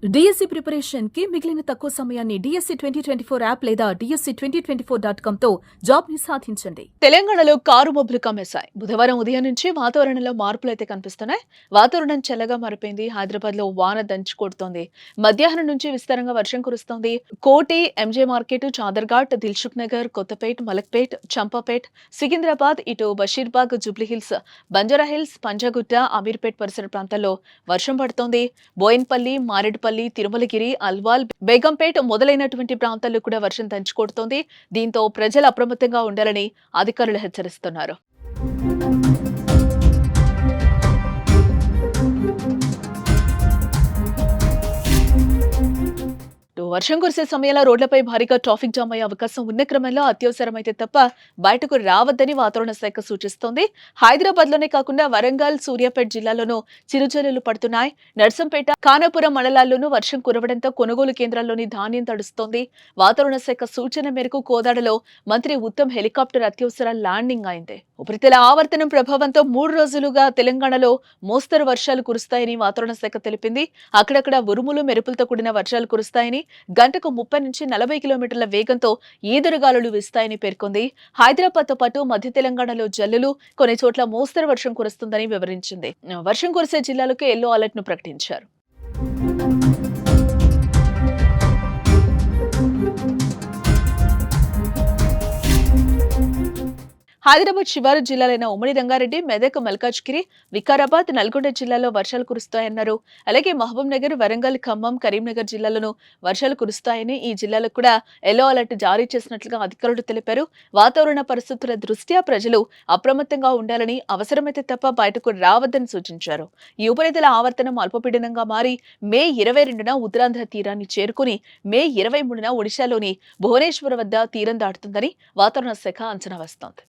DSC preparation కి మిగిలిన తక్కువ సమయాన్ని డిఎస్సి 2024 యాప్ లేదా DSC2024.com తో జాబ్ ని సాధించండి. తెలంగాణలో కారు మబ్బులు కమ్మేశాయి. బుధవారం ఉదయం నుంచి వాతావరణంలో మార్పులు అయితే కనిపిస్తున్నాయి. వాతావరణం చల్లగా మారిపోయింది. హైదరాబాద్ లో వాన దంచి కొడుతోంది. మధ్యాహ్నం నుంచి విస్తారంగా వర్షం కురుస్తోంది. కోటి, ఎంజే మార్కెట్, చాదర్ఘాట్, దిల్సుఖ్ నగర్, కొత్తపేట్, మలక్పేట్, చంపాపేట్, సికింద్రాబాద్, ఇటు బషీర్బాగ్, జూబ్లీహిల్స్, బంజారాహిల్స్, పంజాగుట్ట, అమీర్పేట్ పరిసర ప్రాంతాల్లో వర్షం పడుతోంది. బోయిన్పల్లి, మారేడుపల్లి, తిరుమలగిరి, అల్వాల్, బేగంపేట్ మొదలైనటువంటి ప్రాంతాల్లో కూడా వర్షం దంచుకొడుతోంది. దీంతో ప్రజలు అప్రమత్తంగా ఉండాలని అధికారులు హెచ్చరిస్తున్నారు. వర్షం కురిసే సమయంలో రోడ్లపై భారీగా ట్రాఫిక్ జామ్ అయ్యే అవకాశం ఉన్న క్రమంలో అత్యవసరమైతే తప్ప బయటకు రావద్దని వాతావరణ శాఖ సూచిస్తోంది. హైదరాబాద్ లోనే కాకుండా వరంగల్, సూర్యాపేట జిల్లాల్లోనూ చిరుజల్లులు పడుతున్నాయి. నర్సంపేట, ఖానాపురం మండలాల్లోనూ వర్షం కురవడంతో కొనుగోలు కేంద్రాల్లోని ధాన్యం తడుస్తోంది. వాతావరణ శాఖ సూచన మేరకు కోదాడలో మంత్రి ఉత్తమ్ హెలికాప్టర్ అత్యవసర ల్యాండింగ్ అయింది. ఉపరితల ఆవర్తనం ప్రభావంతో 3 రోజులుగా తెలంగాణలో మోస్తరు వర్షాలు కురుస్తాయని వాతావరణ శాఖ తెలిపింది. అక్కడక్కడ ఉరుములు, మెరుపులతో కూడిన వర్షాలు కురుస్తాయని, గంటకు 30 నుంచి 40 కిలోమీటర్ల వేగంతో ఈదురుగాలులు వీస్తాయని పేర్కొంది. హైదరాబాద్ తో పాటు మధ్య తెలంగాణలో జల్లులు, కొన్ని చోట్ల మోస్తరు వర్షం కురుస్తుందని వివరించింది. వర్షం కురిసే జిల్లాలకు యెల్లో అలర్ట్ ను ప్రకటించారు. హైదరాబాద్ శివారు జిల్లాలైన ఉమ్మడి రంగారెడ్డి, మెదక్, మల్కాజ్గిరి, వికారాబాద్, నల్గొండ జిల్లాల్లో వర్షాలు కురుస్తాయన్నారు. అలాగే మహబూబ్ నగర్, వరంగల్, ఖమ్మం, కరీంనగర్ జిల్లాలోనూ వర్షాలు కురుస్తాయని, ఈ జిల్లాలకు కూడా యెల్లో అలర్ట్ జారీ చేసినట్లుగా అధికారులు తెలిపారు. వాతావరణ పరిస్థితుల దృష్ట్యా ప్రజలు అప్రమత్తంగా ఉండాలని, అవసరమైతే తప్ప బయటకు రావద్దని సూచించారు. ఈ ఉపరితల ఆవర్తనం అల్పపీడనంగా మారి మే 22న ఉత్తరాంధ్ర తీరాన్ని చేరుకుని మే 23న ఒడిశాలోని భువనేశ్వర్ వద్ద తీరం దాటుతుందని వాతావరణ శాఖ అంచనా వేస్తోంది.